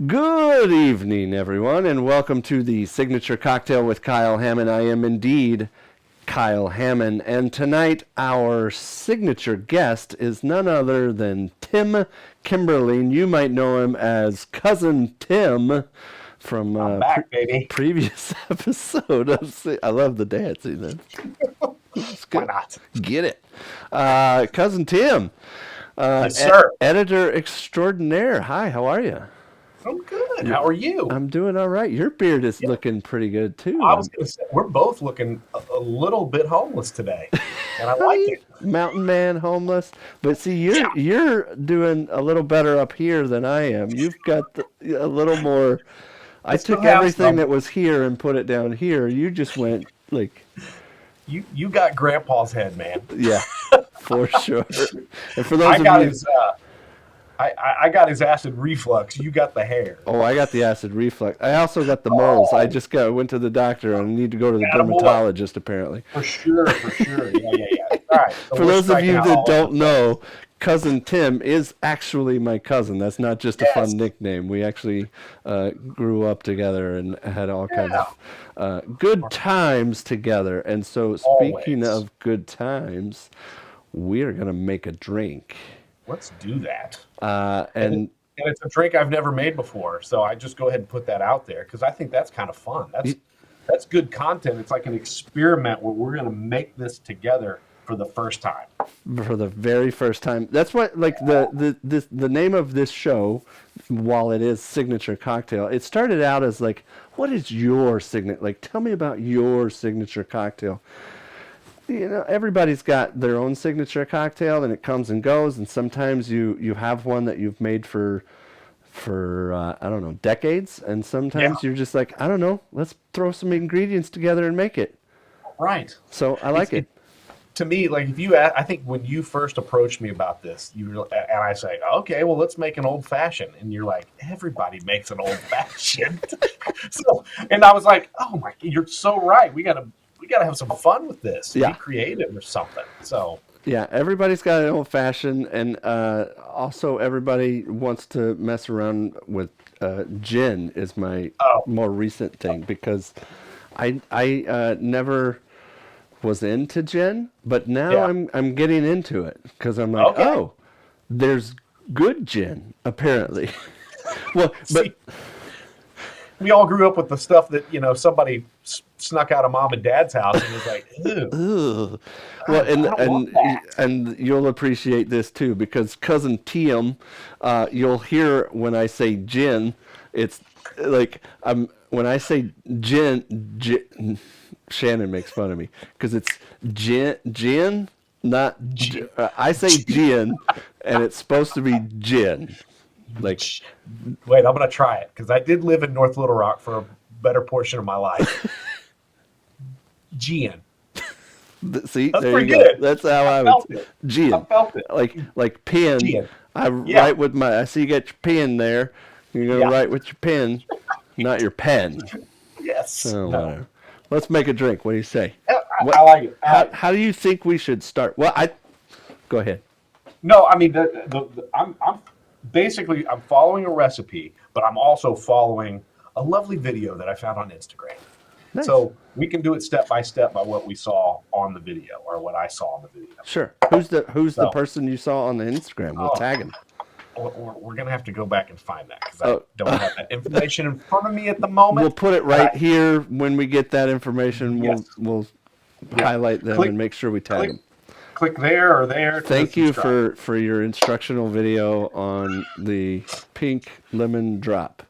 Good evening, everyone, and welcome to the Signature Cocktail with Kyle Hammond. I am indeed Kyle Hammond, and tonight our signature guest is none other than Tim Kimberling. You might know him as Cousin Tim from I'm back, baby. previous episode of. I love the dancing. That's Why good. not? Get it, Cousin Tim, Yes, sir. editor extraordinaire. Hi, how are you? I'm good. How are you? I'm doing all right. Your beard is Yeah, looking pretty good too. I was going to say, we're both looking a little bit homeless today, and I like Honey, it. mountain man, homeless. But see, you're Yeah, you're doing a little better up here than I am. You've got a little more. I I still took have everything some. that was here and put it down here. You just went like, You got Grandpa's head, man. yeah, for sure. And for those I of got you, his. I got his acid reflux. You got the hair. oh, I got the acid reflux. I also got the moles. I Oh, just went to the doctor and I need to go to the attaboy. dermatologist apparently. For sure, for sure. Yeah, yeah, yeah. All right, so For we're those of striking you out that all don't episodes. know, Cousin Tim is actually my cousin. That's not just a fun Yes. nickname. We actually grew up together and had all kinds Yeah. of good times together. And so, speaking Always. of good times, we are going to make a drink. Let's do that. And, And and it's a drink I've never made before, so I just go ahead and put that out there because I think that's kind of fun. That's good content. It's like an experiment where we're going to make this together for the first time. for the very first time. That's what like the name of this show, while it is Signature Cocktail, it started out as like, what is your signature? Like, tell me about your signature cocktail. Everybody's got their own signature cocktail, and it comes and goes. And sometimes you have one that you've made for I don't know, decades, and Yeah, sometimes you're just like, I don't know, let's throw some ingredients together and make it. right. So I It's like it. to me like if I think when you first approached me about this, and I say, okay, well, let's make an old fashioned, and you're like, everybody makes an old fashioned. So, and I was like, oh my, you're so right. We gotta have some fun with this, be Yeah. creative or something. So, Yeah, everybody's got an old fashioned, and also everybody wants to mess around with gin. Is my oh, more recent thing because I never was into gin, but now yeah, I'm getting into it because I'm like, okay. oh, there's good gin apparently. Well, but See, we all grew up with the stuff that somebody snuck out of mom and dad's house and was like, "Ew, ugh. I, Well, and I don't want and that." and you'll appreciate this too because cousin Tiem, you'll hear when I say gin, it's like when I say gin. Shannon makes fun of me because it's gin, not. G- I say gin, and it's supposed to be gin. Like, G- Wait, I'm gonna try it because I did live in North Little Rock for a better portion of my life. Gian, see, that's there you pretty go. good. That's how I I would felt it. I gin, felt it. like pen. Gian, I yeah, write with my. I see you got your pen there. You're gonna yeah, write with your pen, not your pen. yes, Oh, no, whatever. Let's make a drink. What do you say? I What? like it. I like it. How do you think we should start? Well, I go ahead. No, I mean, I'm basically I'm following a recipe, but I'm also following a lovely video that I found on Instagram. Nice. So we can do it step by step by what we saw on the video or what I saw on the video. Sure. Who's the So, person you saw on the Instagram? We'll oh, tag him. we're going to have to go back and find that because I Oh, don't have that information in front of me at the we'll moment. put it And right here when we get that information. yes, We'll yeah, highlight them click, and make sure we tag click, them. click there or there to Thank you subscribe. for your instructional video on the pink lemon drop.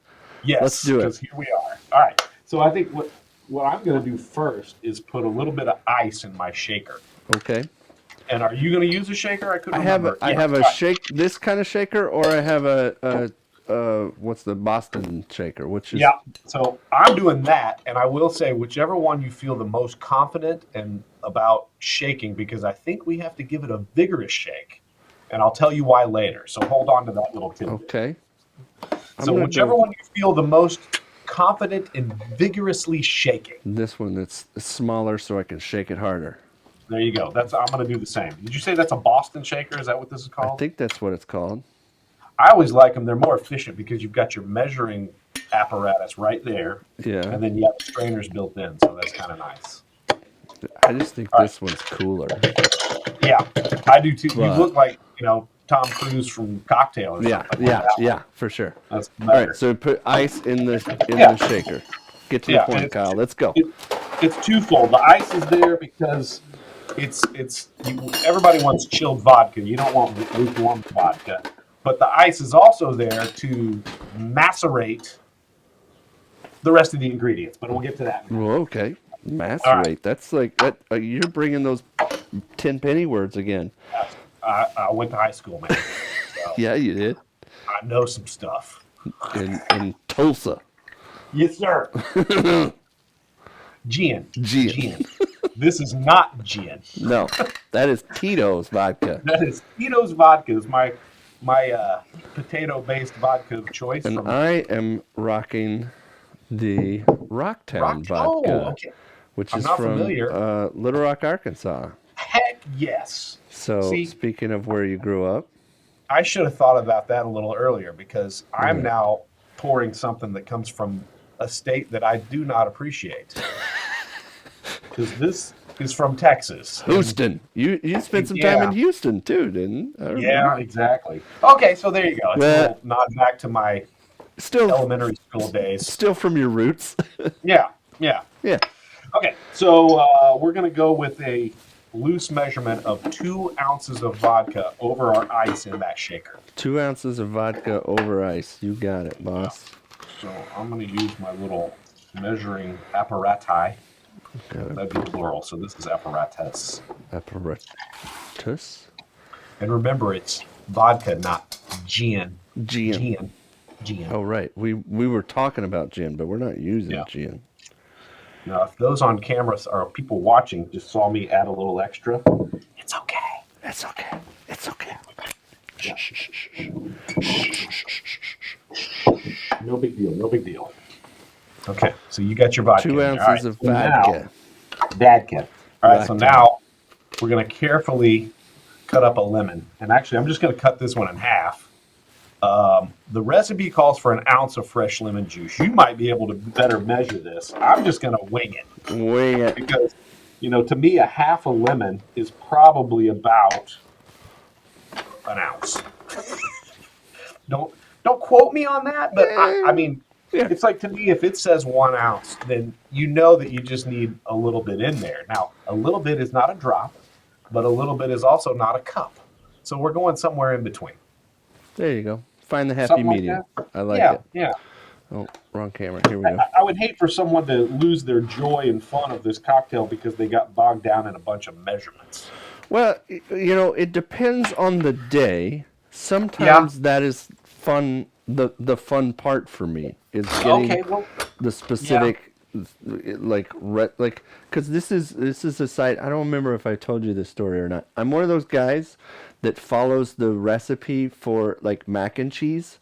Let's Yes, do it. because here we are. All right. So I think what I'm going to do first is put a little bit of ice in my shaker. Okay. And are you going to use a shaker? I couldn't I have remember. I Yeah. have a All right. shake this kind of shaker, or I have a what's the Boston shaker, which is Yeah. So I'm doing that, and I will say whichever one you feel the most confident and about shaking, because I think we have to give it a vigorous shake, and I'll tell you why later. So hold on to that little tidbit. okay. I'm So gonna whichever go one you feel the most confident in vigorously shaking. this one that's smaller so I can shake it harder. There you go. I'm going to do the same. Did you say that's a Boston shaker? Is that what this is I called? think that's what it's called. I always like them. They're more efficient because you've got your measuring apparatus right there, Yeah. and then you have the strainers built in, so that's kind of nice. I just think All right. this one's cooler. Yeah, I do too. You But look like Tom Cruise from Cocktail or yeah, something. Like yeah, that. yeah, for sure. That's All right, better. so put ice in the Yeah, shaker. Get to the yeah. And point, Kyle. Let's go. it's twofold. The ice is there because everybody wants chilled vodka. You don't want lukewarm vodka. But the ice is also there to macerate the rest of the ingredients. But we'll get to that. Well, okay. All right. Macerate. That's like that. You're bringing those 10-penny words again. I went to high school, man. So Yeah, you did. I know some stuff. In Tulsa. Yes, sir. Gin. Gin. This is not gin. No, that is Tito's vodka. That is Tito's vodka. It's my potato-based vodka of choice. And I am rocking the Rocktown vodka, Oh, okay. which I'm is not from familiar. Little Rock, Arkansas. Heck yes. So, See, speaking of where you grew up, I should have thought about that a little earlier because I'm now pouring something that comes from a state that I do not appreciate. Because this is from Texas. Houston. You spent some time in Houston too, didn't you? Yeah, exactly. Okay, so there you go. It's a little nod back to my elementary school days. Still from your roots. Yeah. Yeah. Okay, so we're going to go with a loose measurement of 2 ounces of vodka over our ice in that shaker. 2 ounces of vodka over ice. You got it, boss. So I'm going to use my little measuring apparati. Okay. That'd be plural, so this is apparatus. Apparatus? And remember, it's vodka, not gin. Gin. Oh, right. We were talking about gin, but we're not using gin. Now, if those on camera or people watching just saw me add a little extra, it's okay. It's okay. It's okay. Yeah. No big deal. No big deal. Okay, so you got your vodka. 2 ounces of vodka. Vodka. All right, so now we're going to carefully cut up a lemon. And actually, I'm just going to cut this one in half. The recipe calls for an ounce of fresh lemon juice. You might be able to better measure this. I'm just going to wing it. Wing it. Because, to me, a half a lemon is probably about an ounce. Don't quote me on that, but I mean, it's like, to me, if it says 1 ounce, then you know that you just need a little bit in there. Now, a little bit is not a drop, but a little bit is also not a cup. So we're going somewhere in between. There you go. Find the happy Something medium. like I like it. Yeah. Oh, wrong camera. Here we go. I would hate for someone to lose their joy and fun of this cocktail because they got bogged down in a bunch of measurements. Well, it depends on the day. Sometimes that is fun. The fun part for me is getting the specific, because this is a site. I don't remember if I told you this story or not. I'm one of those guys that follows the recipe for like mac and cheese.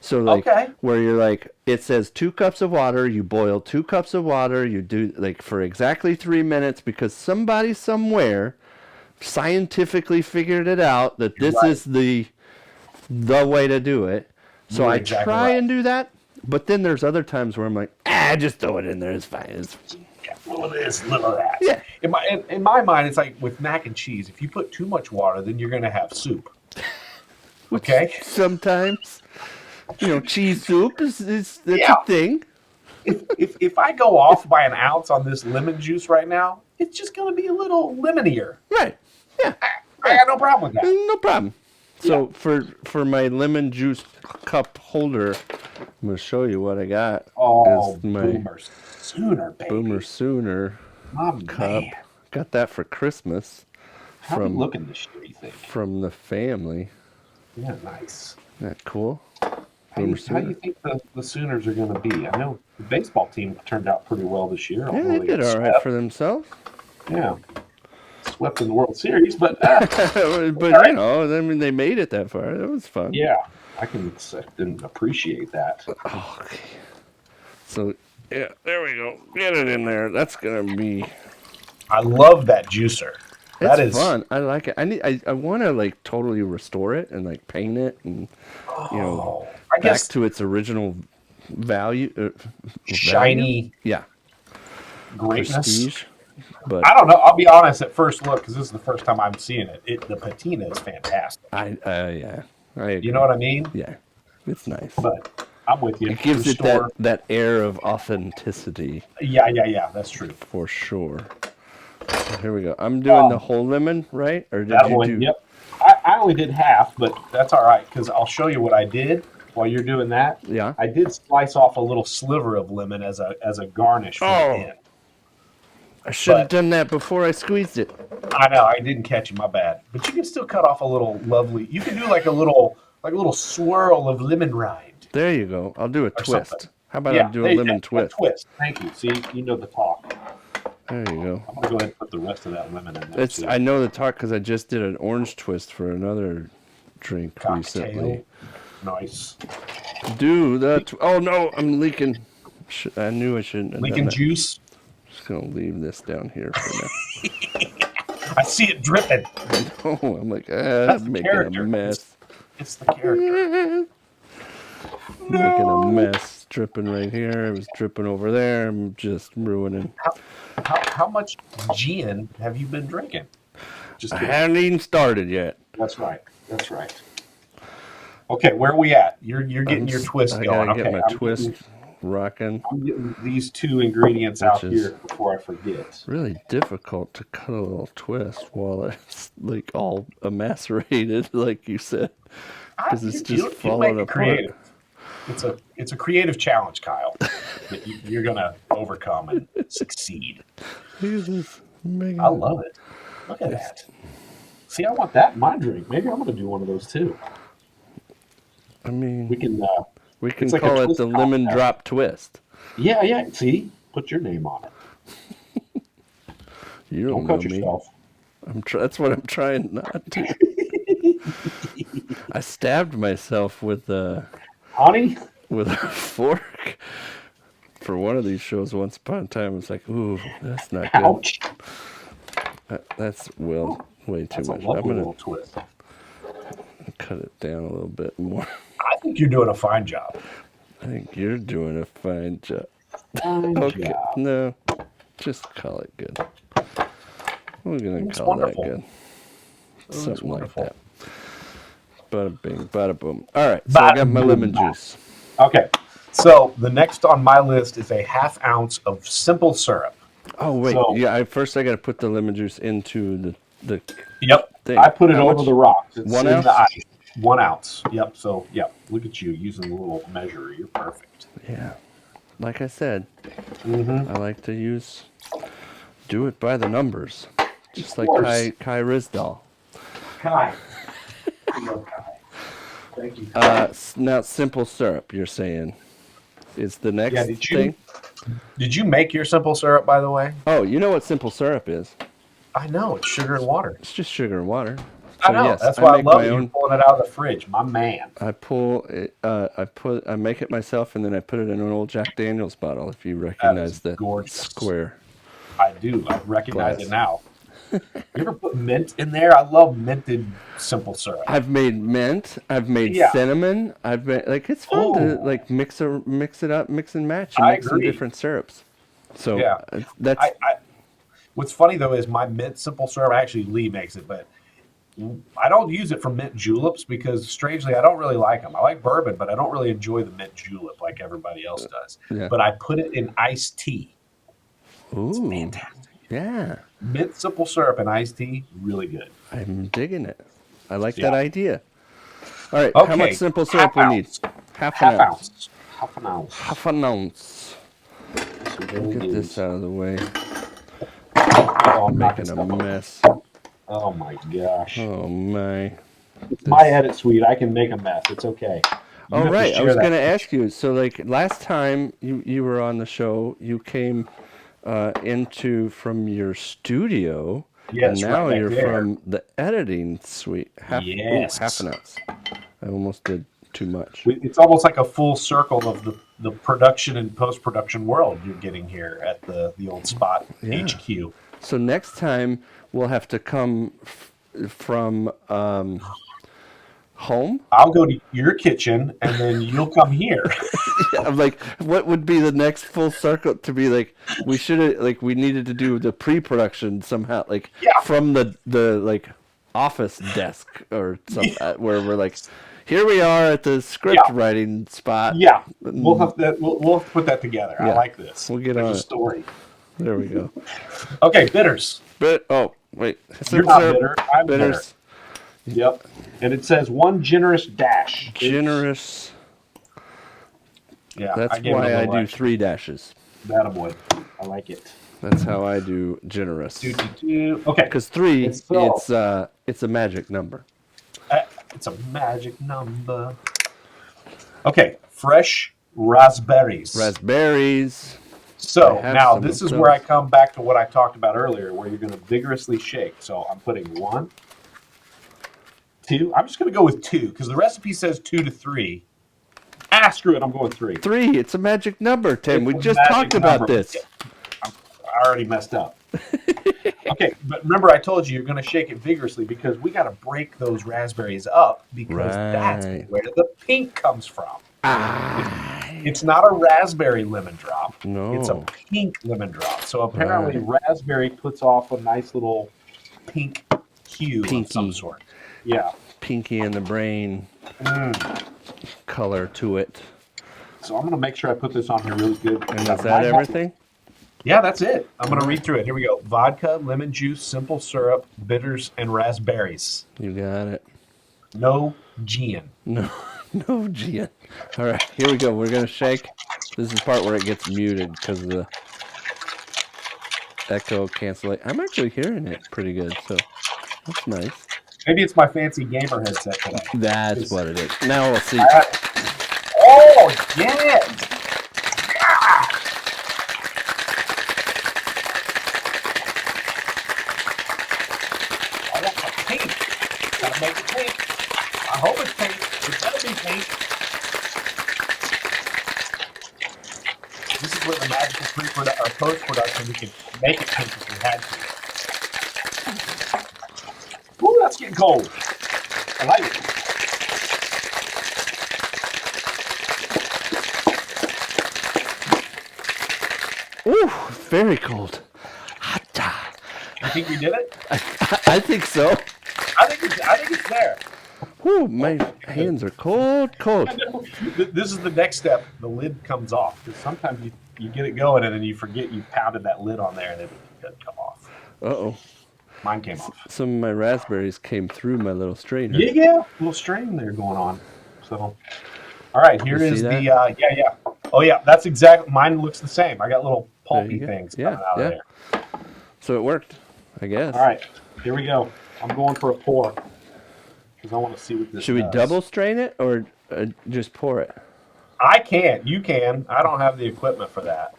So where you're like, it says 2 cups of water, you boil 2 cups of water, you do like for exactly 3 minutes because somebody somewhere scientifically figured it out that this is the way to do it. So I try and do that, but then there's other times where I'm like, just throw it in there, it's fine. It's little of this, little of that. Yeah. In my mind, it's like with mac and cheese. If you put too much water, then you're going to have soup. Okay? Sometimes, cheese soup is a thing. If I go off by an ounce on this lemon juice right now, it's just going to be a little lemonier. Right. Yeah. I got no problem with that. No problem. So for my lemon juice cup holder, I'm going to show you what I got. Oh, Boomer Sooner, baby. Boomer Sooner cup. Man. Got that for Christmas. How are you looking this year, you think? From the family. Yeah, nice. Isn't that cool? How do you think the Sooners are going to be? I know the baseball team turned out pretty well this year. Yeah, they did all right for themselves. Yeah. Swept in the World Series, but I mean, they made it that far. That was fun. Yeah, I can appreciate that. Okay. So, yeah, there we go. Get it in there. That's gonna be. I love that juicer. It's That is. fun. I like it. I want to like totally restore it and like paint it and you know Oh, I back guess to its original value. Value? shiny Yeah, greatness. prestige. But I don't know. I'll be honest. At first look, because this is the first time I'm seeing it, the patina is fantastic. yeah, I You know agree. what I mean? Yeah, it's nice. But I'm with you. It gives it Restore. that air of authenticity Yeah, yeah, yeah. That's true. for sure. So here we go. I'm doing the Um, whole lemon, right? Or did that you one. do? Yep. I only did half, but that's all right because I'll show you what I did while you're doing that. Yeah. I did slice off a little sliver of lemon as a garnish for the Oh, end. I should have But done that before I squeezed it. I know I didn't catch it. My bad. But you can still cut off a little lovely. You can do like a little swirl of lemon rind There you go. I'll do a or something. twist. How about I Yeah, do a lemon a twist? twist. Thank you. See, you know the talk. There you go. I'm gonna go ahead and put the rest of that lemon in there It's too. I know the talk because I just did an orange twist for another drink recently. Cocktail. Nice. Do that. Oh no, I'm leaking. I knew I shouldn't have done Leaking that. juice. Just gonna leave this down here for now. I see it dripping. Oh, I'm like, That's the making a character. mess. It's the character. Making a No. mess. Dripping right here. It was dripping over there. I'm just ruining. How much gin have you been drinking? Just I kidding. haven't even started yet. That's right. That's right. Okay, where are we at? You're getting your twist I going. gotta get Okay, my twist rocking. I'm getting these two ingredients Which out is here before I forget. really difficult to cut a little twist while it's like all emascerated, like you said, because it's just You'll make falling it apart. creative. It's a creative challenge, Kyle, that you're gonna overcome and succeed. Look at this. I love it. Look at that. See, I want that in my drink. Maybe I'm gonna do one of those too. I mean, We can. we can It's like a call it twist the lemon cocktail. drop twist. Yeah, yeah. See, put your name on it. You Don't don't cut know me. yourself. That's what I'm trying not to. I stabbed myself with a Honey, fork for one of these shows once upon a time. It's like, ooh, that's not good. ouch. That's way too That's a much. I'm lovely gonna little twist. cut it down a little bit more. I think you're doing a fine job. I think you're doing a fine job. Fine Okay, job. no, just call it good. We're gonna It's call wonderful. that good. It's Something like wonderful. that. Bada bing, bada boom. All right, so I got my Bada lemon boom. juice. Okay, so the next on my list is a half ounce of simple syrup. Oh wait, So- yeah. First, I got to put the lemon juice into the Yep, thing. I put it How over much? the rocks. It's 1 in ounce? the ice. 1 ounce. Yep. So, yep. Look at you using the little measure. You're perfect. Yeah, like I said, Mm-hmm. I like to do it by the numbers, just like course. Kai Rizdal. Kai. I love Kai. Thank you. Now simple syrup. You're saying is the next Yeah, did you- thing? Did you make your simple syrup, by the way? Oh, you know what simple syrup is? I know it's sugar and water. It's just sugar and water. I know. yes, That's why I make love my you own. pulling it out of the fridge, my man. I pull it. I make it myself, and then I put it in an old Jack Daniel's bottle. If you recognize the gorgeous. square. I do. I recognize Glass. it now. You ever put mint in there? I love minted simple syrup. I've made mint. I've made Yeah. cinnamon. I've made it's fun to Oh. like mix it up, mix and match, and I make some agree. different syrups. So Yeah. that's What's funny though is my mint simple syrup. Actually, Lee makes it, but I don't use it for mint juleps because strangely, I don't really like them. I like bourbon, but I don't really enjoy the mint julep like everybody else does. Yeah. But I put it in iced tea. ooh, Fantastic. yeah. Mint simple syrup and iced tea, really good. I'm digging it. I like Yeah. that idea. All right, how Okay, much simple syrup half we need? ounce. Half an Half ounce. ounce. Half an ounce. Half an ounce. So there Get it this is. out of the way. Oh, I'm Making knocking a stuff. mess. Oh my gosh. Oh my. It's my edit suite. I can make a mess. It's okay. You Oh have to right, I share was that. going to ask you. So like last time you were on the show, you came from your studio, Yes, and now right back you're there. from the editing suite. Yes. Half an ounce. I almost did too much. It's almost like a full circle of the production and post production world you're getting here at the old spot Yeah. HQ. So next time we'll have to come from home. I'll go to your kitchen, and then you'll come here. I'm like, what would be the next full circle to be like? We should have like we needed to do the pre-production somehow, like Yeah. from the like office desk or something where we're like, here we are at the script Yeah. writing spot. Yeah, we'll have that. We'll have to put that together. I Yeah. like this. We'll get There's on a it. story. There we go. Okay, bitters. But wait, You're not bitter. I'm bitters. bitter. Yep. And it says one generous dash. Generous. Yeah. That's I gave it a why I little do extra. 3 dashes. That a boy. I like it. That's how I do generous. Okay. Because 3, So- it's a magic number. It's a magic number. Okay, fresh raspberries. Raspberries. So I have now some this of is where I those. come back to what I talked about earlier, where you're going to vigorously shake. So I'm putting 1, 2. I'm just going to go with 2 because the recipe says 2 to 3. Ah, screw it. I'm going 3. 3, it's a magic number, Tim. It's We a just magic talked about number. this. I already messed up. Okay, but remember I told you you're going to shake it vigorously because we got to break those raspberries up because that's Right. where the pink comes from. Ah, It's not a raspberry lemon drop. no. It's a pink lemon drop. So apparently Right. raspberry puts off a nice little pink hue of Pinky. some sort. Yeah. Pinky in the brain color to it. So I'm going to make sure I put this on here really good. And is that everything? Yeah, that's it. I'm going to read through it. Here we go. Vodka, lemon juice, simple syrup, bitters, and raspberries. You got it. No gin. No, no, Gian. All right, here we go. We're going to shake. This is the part where it gets muted because of the echo cancellation. I'm actually hearing it pretty good, so that's nice. Maybe it's my fancy gamer headset today. That's what it is. Now we'll see. Oh, yes! I want the pink. Gotta make it pink. I hope it's pink. It better be pink. This is where the magical post-production, we can make it pink if we had to. Ooh, that's getting cold. I like it. Ooh, very cold. Hata. You think we did it? I think so. I think it's there. Ooh, my hands are cold, cold. This is the next step. The lid comes off because sometimes you get it going and then you forget you pounded that lid on there and it doesn't come off. Uh-oh. Mine came off. Some of my raspberries came through my little strainer. Yeah, a little strain there going on. So, all right, here You is see the that? yeah. Oh yeah, that's exactly. Mine looks the same. I got little pulpy go. things Yeah, coming out of there. So it worked, I guess. All right, here we go. I'm going for a pour because I want to see what this. Should we does. double strain it or just pour it? I can't. You can. I don't have the equipment for that.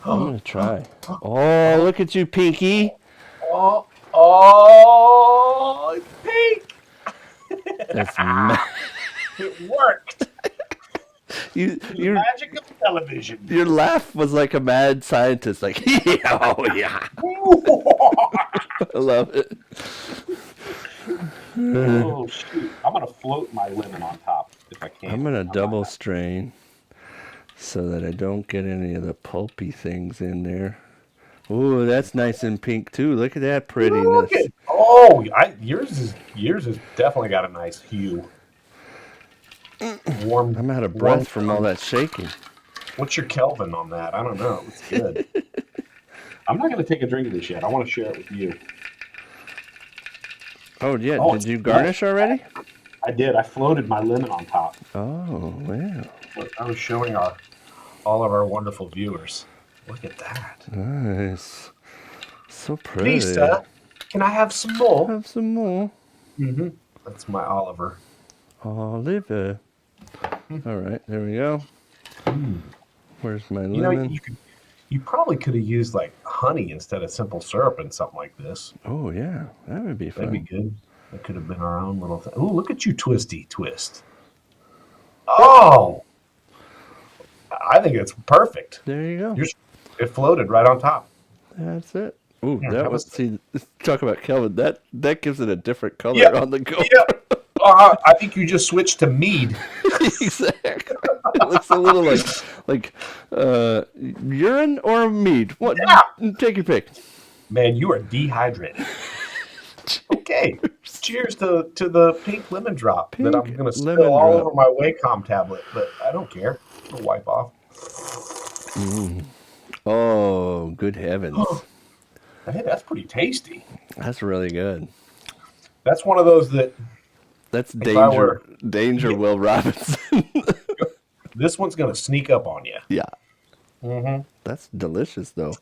I'm gonna try. Oh, look at you, Pinky. Oh, it's pink. That's It worked. The your magic of television. your laugh was like a mad scientist, like yeah, oh yeah. I love it. Oh shoot! I'm gonna float my lemon on top if I can. I'm gonna double strain so that I don't get any of the pulpy things in there. Ooh, that's nice and pink too. Look at that prettiness. Look at, oh, yours has definitely got a nice hue. Warm. I'm out of warm breath from all that shaking. What's your Kelvin on that? I don't know. It's good. I'm not gonna take a drink of this yet. I want to share it with you. Oh yeah, Oh, did you garnish already? I did. I floated my lemon on top. Oh wow, I was showing all of our wonderful viewers. Look at that. nice. So pretty. Please, sir, can I have some more? Have some more. Mm-hmm. That's my Oliver. Oliver. All right, there we go. Where's my You know, lemon? you probably could have used like honey instead of simple syrup and something like this. Oh yeah, that would be fun. That'd be good. That could have been our own little thing. Oh, look at you, twisty twist. Oh, I think it's perfect. There you go. It floated right on top. That's it. Ooh, Here, that have a was sip. see. Talk about Kelvin. That gives it a different Yeah, color on the go. yeah. I think you just switched to mead. Exactly. It looks a little like urine or mead. What? Yeah, Take your pick. man, you are dehydrated. Okay. Cheers to the pink lemon drop that I'm Pink gonna spill lemon all drop. over my Wacom tablet, but I don't care. I'll wipe off. Oh, good heavens. Hey, that's pretty tasty. That's really good. That's one of those that That's if I danger. were, Danger, yeah, Will Robinson. this one's gonna sneak up on you. Yeah. Hmm. That's delicious, though.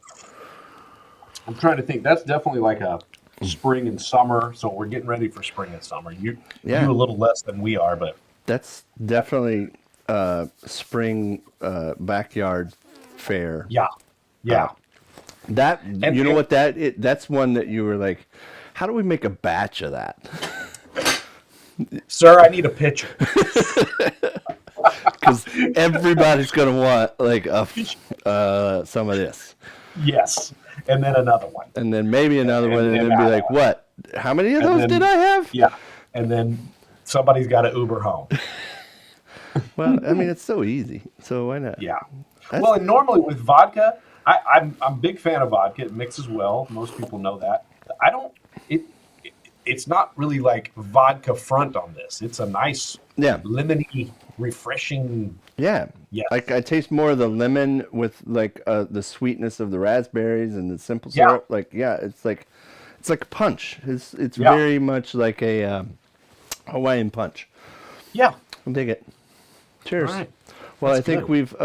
I'm trying to think. That's definitely like a spring and summer. So we're getting ready for spring and summer. You Yeah. a little less than we are, but That's definitely spring backyard fare. yeah, Uh, yeah. that And, you know what that's one that you were like, how do we make a batch of that? sir, I need a pitcher. Because everybody's gonna want like some of this, Yes, and then another one, and then maybe another one, and and then be like, what? How many of those did then I have? yeah, and then somebody's got to Uber home. Well, I mean, it's so easy, so why not? Yeah. That's Well, and normally with vodka, I'm a big fan of vodka. It mixes well. Most people know that. I don't. It, it's not really like vodka front on this. It's a nice yeah. lemony, refreshing. Yeah. Like Yes. I taste more of the lemon with like the sweetness of the raspberries and the simple Yeah. syrup. Like yeah, it's like punch. It's Yeah. very much like a Hawaiian punch. Yeah. I'll dig it. All Cheers. right. Well, That's I think good. we've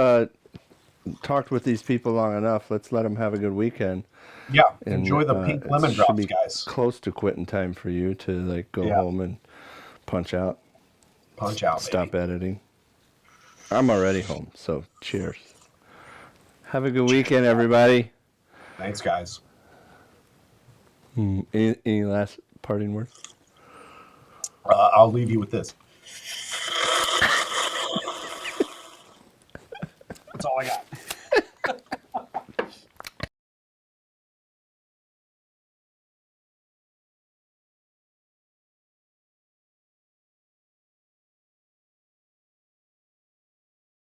talked with these people long enough. Let's let them have a good weekend. Yeah. And Enjoy the pink it lemon should drops, be guys. close to quitting time for you to like go Yeah. home and punch out, Punch out, stop baby. editing. I'm already home, so cheers. Have a good weekend, everybody. Thanks, guys. Any last parting words? I'll leave you with this. That's all I got.